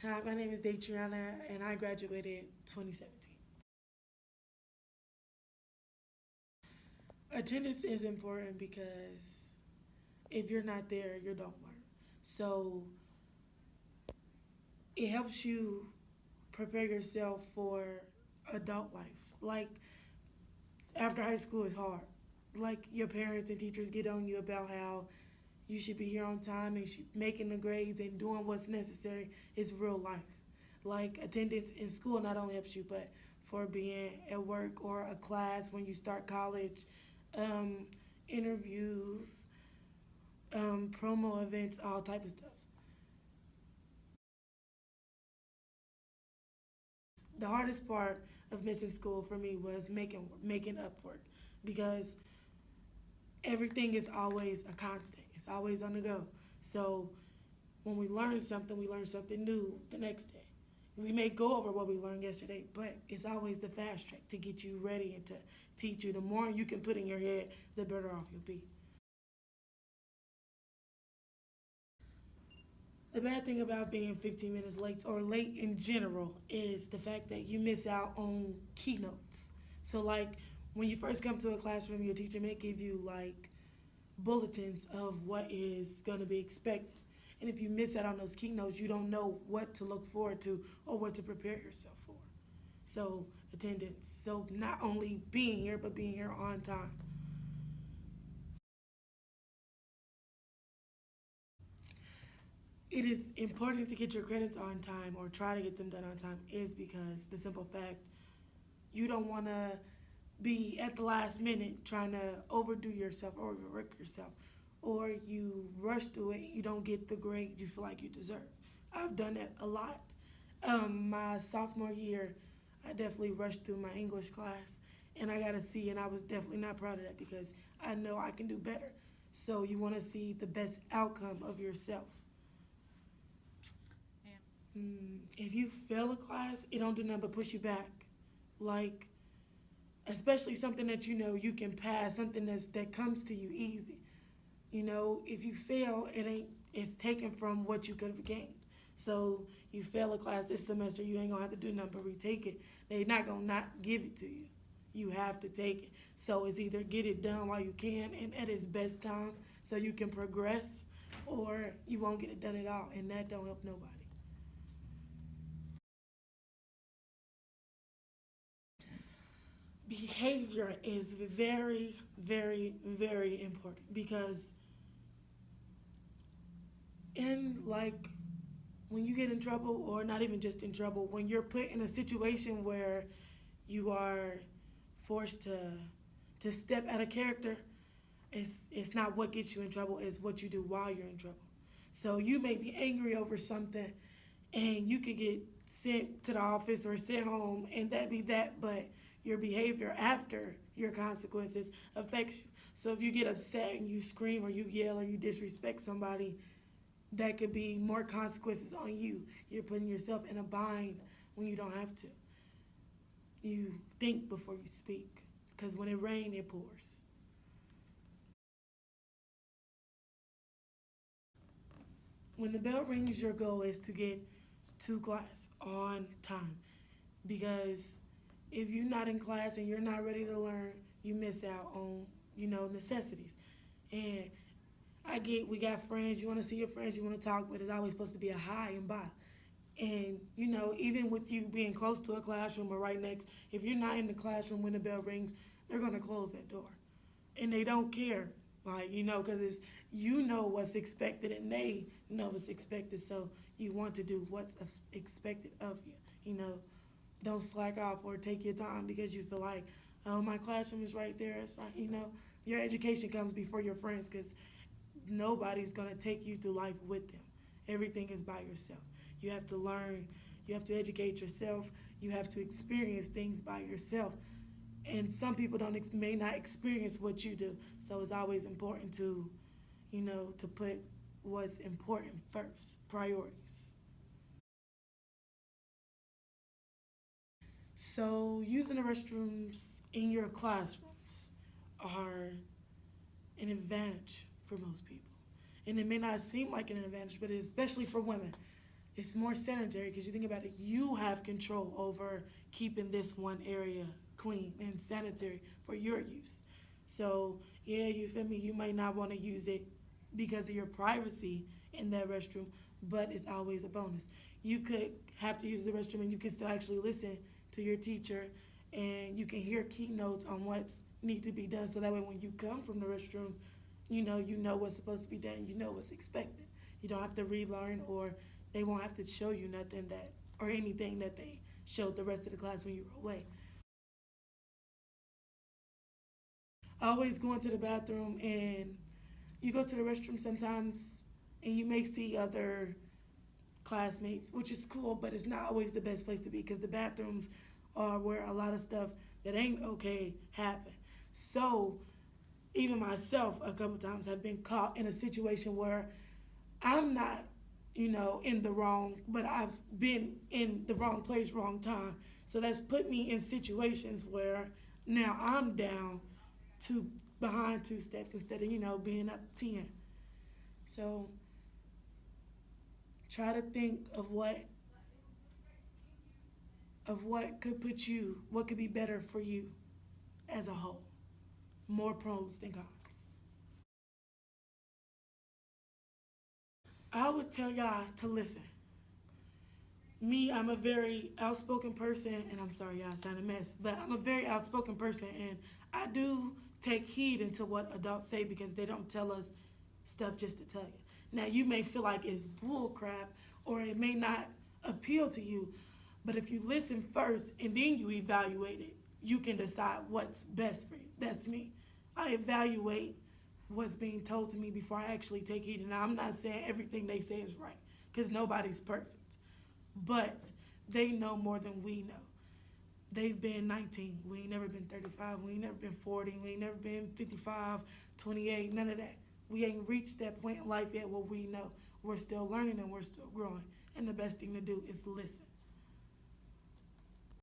Hi, my name is DaiTre and I graduated 2017. Attendance is important because if you're not there, you don't learn. So it helps you prepare yourself for adult life. Like after high school is hard. Like your parents and teachers get on you about how you should be here on time and making the grades and doing what's necessary is real life. Like attendance in school not only helps you, but for being at work or a class when you start college, um, interviews, promo events, all type of stuff. The hardest part of missing school for me was making up work because everything is always a constant. It's always on the go. So when we learn something new the next day. We may go over what we learned yesterday, but it's always the fast track to get you ready and to teach you. The more you can put in your head, the better off you'll be. The bad thing about being 15 minutes late or late in general is the fact that you miss out on keynotes. So, like, when you first come to a classroom, your teacher may give you, like, bulletins of what is going to be expected. And if you miss out on those keynotes, you don't know what to look forward to or what to prepare yourself for. So, attendance. So, not only being here, but being here on time. It is important to get your credits on time or try to get them done on time is because the simple fact you don't want to be at the last minute trying to overdo yourself or overwork yourself or you rush through it, you don't get the grade you feel like you deserve. I've done that a lot. My sophomore year, I definitely rushed through my English class and I got a C, and I was definitely not proud of that because I know I can do better. So you want to see the best outcome of yourself. If you fail a class, it don't do nothing but push you back. Like, especially something that you know you can pass, something that comes to you easy. You know, if you fail, it's taken from what you could have gained. So you fail a class this semester, you ain't gonna have to do nothing but retake it. They not gonna not give it to you. You have to take it. So it's either get it done while you can and at its best time so you can progress, or you won't get it done at all, and that don't help nobody. Behavior is very, very, very important because in like when you get in trouble or not even just in trouble, when you're put in a situation where you are forced to step out of character, it's not what gets you in trouble, it's what you do while you're in trouble. So you may be angry over something and you could get sent to the office or sent home and that be that, but your behavior after your consequences affects you. So if you get upset and you scream or you yell or you disrespect somebody, that could be more consequences on you. You're putting yourself in a bind when you don't have to. You think before you speak because when it rains, it pours. When the bell rings, your goal is to get to class on time because if you're not in class and you're not ready to learn, you miss out on, necessities. And I get we got friends, you want to see your friends, you want to talk, but it's always supposed to be a hi and bye. And even with you being close to a classroom or right next, if you're not in the classroom when the bell rings, they're gonna close that door, and they don't care, like because it's what's expected and they know what's expected. So you want to do what's expected of you. You know, don't slack off or take your time because you feel like, oh, my classroom is right there. It's right. Your education comes before your friends because nobody's going to take you through life with them. Everything is by yourself. You have to learn, you have to educate yourself, you have to experience things by yourself. And some people don't may not experience what you do. So it's always important to put what's important first, priorities. So using the restrooms in your classrooms are an advantage for most people. And it may not seem like an advantage, but especially for women. it's more sanitary because you think about it, you have control over keeping this one area clean and sanitary for your use. So, yeah, you feel me? You might not want to use it because of your privacy in that restroom, but it's always a bonus. You could have to use the restroom and you can still actually listen to your teacher and you can hear keynotes on what's need to be done so that way when you come from the restroom, you know what's supposed to be done, you know what's expected. You don't have to relearn or they won't have to show you nothing that or anything that they showed the rest of the class when you were away. Always going to the bathroom and you go to the restroom sometimes and you may see other classmates, which is cool, but it's not always the best place to be because the bathrooms are where a lot of stuff that ain't okay happen. So even myself a couple times have been caught in a situation where I'm not, in the wrong, but I've been in the wrong place, wrong time. So that's put me in situations where now I'm down two behind two steps instead of, being up 10. So try to think of what could put you, what could be better for you as a whole. More pros than cons. I would tell y'all to listen. Me, I'm a very outspoken person, and I'm sorry, y'all, I sound a mess, but I'm a very outspoken person, and I do take heed into what adults say because they don't tell us stuff just to tell you. Now, you may feel like it's bull crap, or it may not appeal to you, but if you listen first and then you evaluate it, you can decide what's best for you. That's me. I evaluate what's being told to me before I actually take heed. And I'm not saying everything they say is right, because nobody's perfect. But they know more than we know. They've been 19. We ain't never been 35. We ain't never been 40. We ain't never been 55, 28, none of that. We ain't reached that point in life yet where we know. We're still learning and we're still growing. And the best thing to do is listen.